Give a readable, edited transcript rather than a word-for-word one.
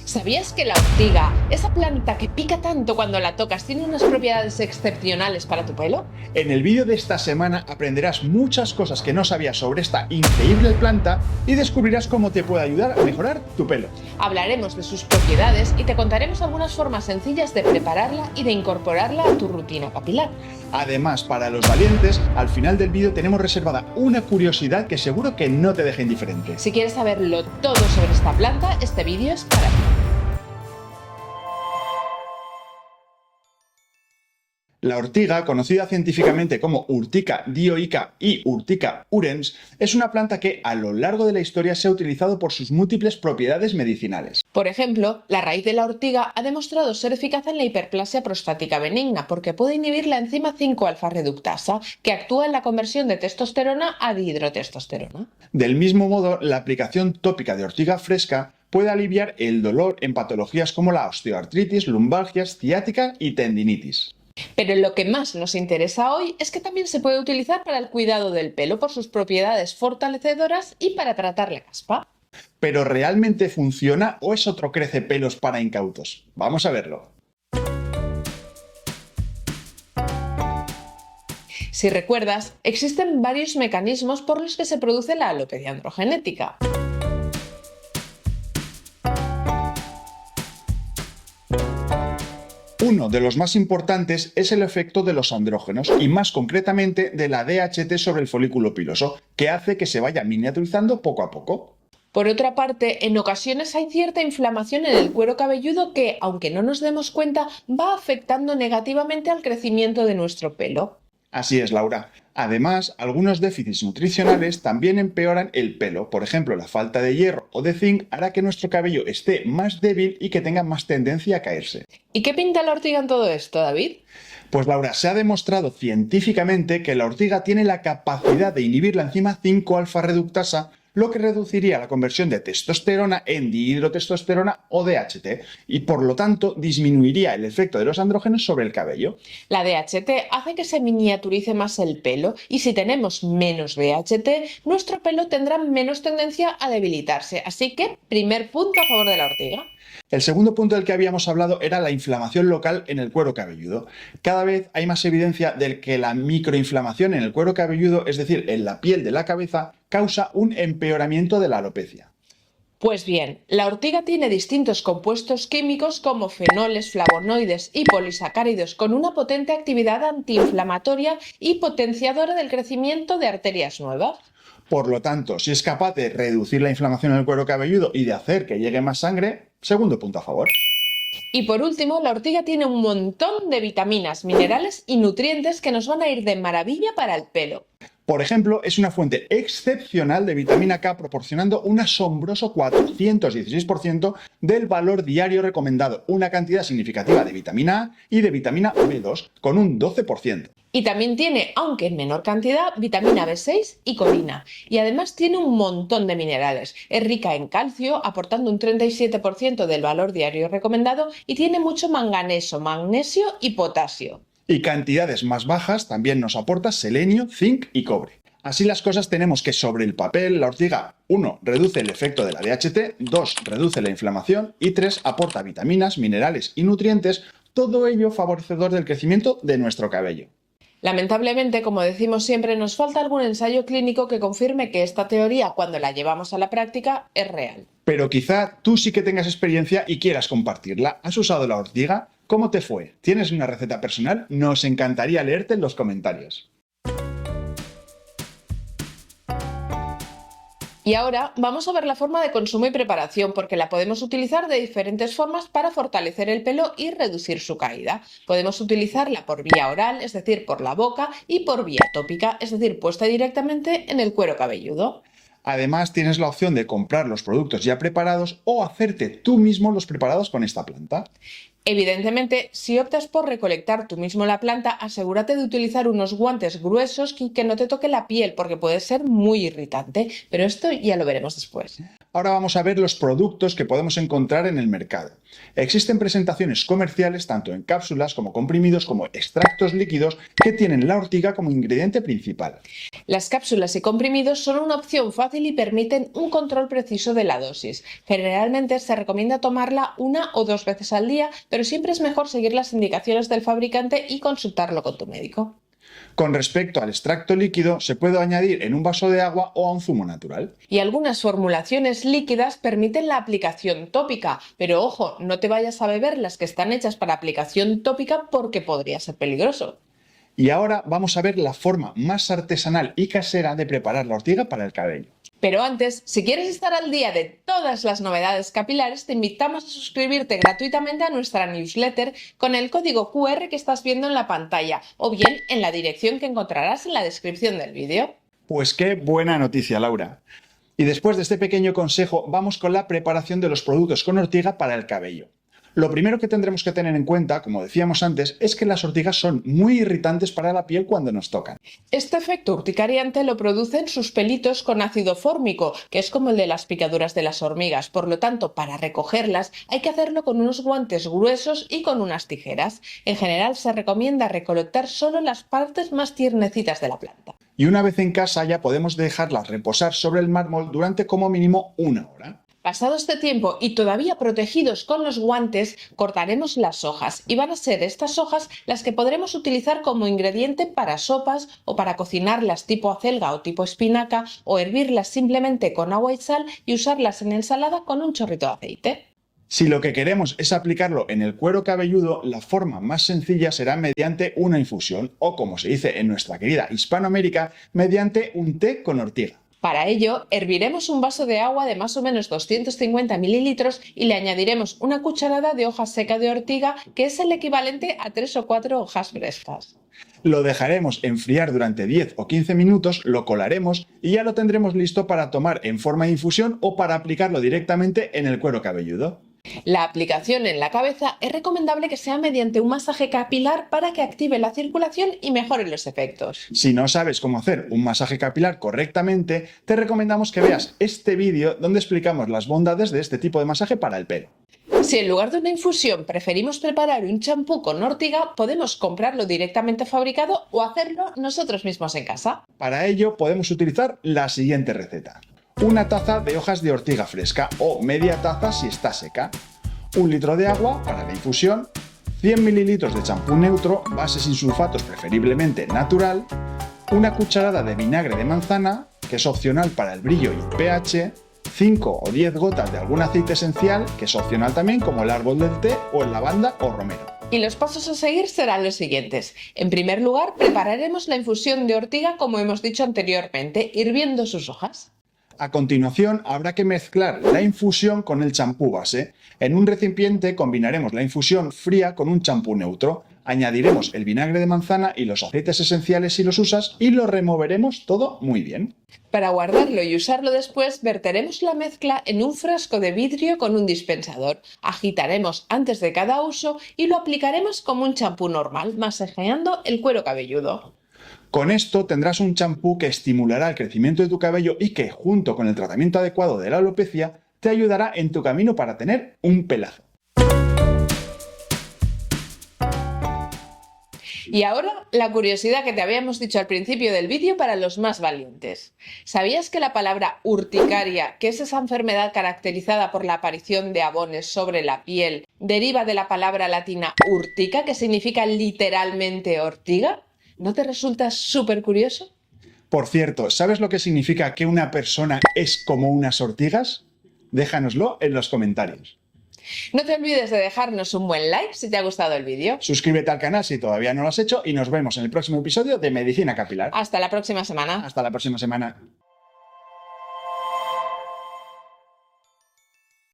¿Sabías que la ortiga, esa planta que pica tanto cuando la tocas, tiene unas propiedades excepcionales para tu pelo? En el vídeo de esta semana aprenderás muchas cosas que no sabías sobre esta increíble planta y descubrirás cómo te puede ayudar a mejorar tu pelo. Hablaremos de sus propiedades y te contaremos algunas formas sencillas de prepararla y de incorporarla a tu rutina capilar. Además, para los valientes, al final del vídeo tenemos reservada una curiosidad que seguro que no te deja indiferente. Si quieres saberlo todo sobre esta planta, este vídeo es para ti. La ortiga, conocida científicamente como Urtica dioica y Urtica urens, es una planta que a lo largo de la historia se ha utilizado por sus múltiples propiedades medicinales. Por ejemplo, la raíz de la ortiga ha demostrado ser eficaz en la hiperplasia prostática benigna porque puede inhibir la enzima 5-alfa-reductasa, que actúa en la conversión de testosterona a dihidrotestosterona. Del mismo modo, la aplicación tópica de ortiga fresca puede aliviar el dolor en patologías como la osteoartritis, lumbalgias, ciática y tendinitis. Pero lo que más nos interesa hoy es que también se puede utilizar para el cuidado del pelo por sus propiedades fortalecedoras y para tratar la caspa. ¿Pero realmente funciona o es otro crecepelos para incautos? Vamos a verlo. Si recuerdas, existen varios mecanismos por los que se produce la alopecia androgenética. Uno de los más importantes es el efecto de los andrógenos y más concretamente de la DHT sobre el folículo piloso, que hace que se vaya miniaturizando poco a poco. Por otra parte, en ocasiones hay cierta inflamación en el cuero cabelludo que, aunque no nos demos cuenta, va afectando negativamente al crecimiento de nuestro pelo. Así es, Laura. Además, algunos déficits nutricionales también empeoran el pelo. Por ejemplo, la falta de hierro o de zinc hará que nuestro cabello esté más débil y que tenga más tendencia a caerse. ¿Y qué pinta la ortiga en todo esto, David? Pues Laura, se ha demostrado científicamente que la ortiga tiene la capacidad de inhibir la enzima 5-alfa-reductasa, lo que reduciría la conversión de testosterona en dihidrotestosterona o DHT y por lo tanto disminuiría el efecto de los andrógenos sobre el cabello. La DHT hace que se miniaturice más el pelo y si tenemos menos DHT, nuestro pelo tendrá menos tendencia a debilitarse. Así que, primer punto a favor de la ortiga. El segundo punto del que habíamos hablado era la inflamación local en el cuero cabelludo. Cada vez hay más evidencia de que la microinflamación en el cuero cabelludo, es decir, en la piel de la cabeza, causa un empeoramiento de la alopecia. Pues bien, la ortiga tiene distintos compuestos químicos como fenoles, flavonoides y polisacáridos con una potente actividad antiinflamatoria y potenciadora del crecimiento de arterias nuevas. Por lo tanto, si es capaz de reducir la inflamación en el cuero cabelludo y de hacer que llegue más sangre, segundo punto a favor. Y por último, la ortiga tiene un montón de vitaminas, minerales y nutrientes que nos van a ir de maravilla para el pelo. Por ejemplo, es una fuente excepcional de vitamina K proporcionando un asombroso 416% del valor diario recomendado, una cantidad significativa de vitamina A y de vitamina B2 con un 12%. Y también tiene, aunque en menor cantidad, vitamina B6 y colina. Y además tiene un montón de minerales. Es rica en calcio, aportando un 37% del valor diario recomendado y tiene mucho manganeso, magnesio y potasio. Y cantidades más bajas también nos aporta selenio, zinc y cobre. Así las cosas tenemos que sobre el papel la ortiga 1. Reduce el efecto de la DHT, 2. Reduce la inflamación y 3. Aporta vitaminas, minerales y nutrientes, todo ello favorecedor del crecimiento de nuestro cabello. Lamentablemente, como decimos siempre, nos falta algún ensayo clínico que confirme que esta teoría, cuando la llevamos a la práctica, es real. Pero quizá tú sí que tengas experiencia y quieras compartirla. ¿Has usado la ortiga? ¿Cómo te fue? ¿Tienes una receta personal? Nos encantaría leerte en los comentarios. Y ahora vamos a ver la forma de consumo y preparación, porque la podemos utilizar de diferentes formas para fortalecer el pelo y reducir su caída. Podemos utilizarla por vía oral, es decir, por la boca, y por vía tópica, es decir, puesta directamente en el cuero cabelludo. Además, tienes la opción de comprar los productos ya preparados o hacerte tú mismo los preparados con esta planta. Evidentemente, si optas por recolectar tú mismo la planta, asegúrate de utilizar unos guantes gruesos y que no te toque la piel porque puede ser muy irritante, pero esto ya lo veremos después. Ahora vamos a ver los productos que podemos encontrar en el mercado. Existen presentaciones comerciales tanto en cápsulas como comprimidos como extractos líquidos que tienen la ortiga como ingrediente principal. Las cápsulas y comprimidos son una opción fácil y permiten un control preciso de la dosis. Generalmente se recomienda tomarla 1 o 2 veces al día, pero siempre es mejor seguir las indicaciones del fabricante y consultarlo con tu médico. Con respecto al extracto líquido, se puede añadir en un vaso de agua o a un zumo natural. Y algunas formulaciones líquidas permiten la aplicación tópica, pero ojo, no te vayas a beber las que están hechas para aplicación tópica porque podría ser peligroso. Y ahora vamos a ver la forma más artesanal y casera de preparar la ortiga para el cabello. Pero antes, si quieres estar al día de todas las novedades capilares, te invitamos a suscribirte gratuitamente a nuestra newsletter con el código QR que estás viendo en la pantalla o bien en la dirección que encontrarás en la descripción del vídeo. Pues qué buena noticia, Laura. Y después de este pequeño consejo, vamos con la preparación de los productos con ortiga para el cabello. Lo primero que tendremos que tener en cuenta, como decíamos antes, es que las ortigas son muy irritantes para la piel cuando nos tocan. Este efecto urticariante lo producen sus pelitos con ácido fórmico, que es como el de las picaduras de las hormigas. Por lo tanto, para recogerlas hay que hacerlo con unos guantes gruesos y con unas tijeras. En general se recomienda recolectar solo las partes más tiernecitas de la planta. Y una vez en casa ya podemos dejarlas reposar sobre el mármol durante como mínimo 1 hora. Pasado este tiempo y todavía protegidos con los guantes, cortaremos las hojas y van a ser estas hojas las que podremos utilizar como ingrediente para sopas o para cocinarlas tipo acelga o tipo espinaca o hervirlas simplemente con agua y sal y usarlas en ensalada con un chorrito de aceite. Si lo que queremos es aplicarlo en el cuero cabelludo, la forma más sencilla será mediante una infusión o, como se dice en nuestra querida Hispanoamérica, mediante un té con ortiga. Para ello, herviremos un vaso de agua de más o menos 250 mililitros y le añadiremos una cucharada de hoja seca de ortiga, que es el equivalente a 3 o 4 hojas frescas. Lo dejaremos enfriar durante 10 o 15 minutos, lo colaremos y ya lo tendremos listo para tomar en forma de infusión o para aplicarlo directamente en el cuero cabelludo. La aplicación en la cabeza es recomendable que sea mediante un masaje capilar para que active la circulación y mejore los efectos. Si no sabes cómo hacer un masaje capilar correctamente, te recomendamos que veas este vídeo donde explicamos las bondades de este tipo de masaje para el pelo. Si en lugar de una infusión preferimos preparar un champú con ortiga, podemos comprarlo directamente fabricado o hacerlo nosotros mismos en casa. Para ello podemos utilizar la siguiente receta. 1 taza de hojas de ortiga fresca o media taza si está seca, 1 litro de agua para la infusión, 100 mililitros de champú neutro, base sin sulfatos preferiblemente natural, 1 cucharada de vinagre de manzana, que es opcional para el brillo y el pH, 5 o 10 gotas de algún aceite esencial, que es opcional también como el árbol del té o el lavanda o romero. Y los pasos a seguir serán los siguientes. En primer lugar, prepararemos la infusión de ortiga como hemos dicho anteriormente, hirviendo sus hojas. A continuación, habrá que mezclar la infusión con el champú base. En un recipiente combinaremos la infusión fría con un champú neutro. Añadiremos el vinagre de manzana y los aceites esenciales si los usas y lo removeremos todo muy bien. Para guardarlo y usarlo después, verteremos la mezcla en un frasco de vidrio con un dispensador. Agitaremos antes de cada uso y lo aplicaremos como un champú normal, masajeando el cuero cabelludo. Con esto tendrás un champú que estimulará el crecimiento de tu cabello y que, junto con el tratamiento adecuado de la alopecia, te ayudará en tu camino para tener un pelazo. Y ahora, la curiosidad que te habíamos dicho al principio del vídeo para los más valientes. ¿Sabías que la palabra urticaria, que es esa enfermedad caracterizada por la aparición de abones sobre la piel, deriva de la palabra latina urtica, que significa literalmente ortiga? ¿No te resulta súper curioso? Por cierto, ¿sabes lo que significa que una persona es como unas ortigas? Déjanoslo en los comentarios. No te olvides de dejarnos un buen like si te ha gustado el vídeo. Suscríbete al canal si todavía no lo has hecho y nos vemos en el próximo episodio de Medicina Capilar. Hasta la próxima semana. Hasta la próxima semana.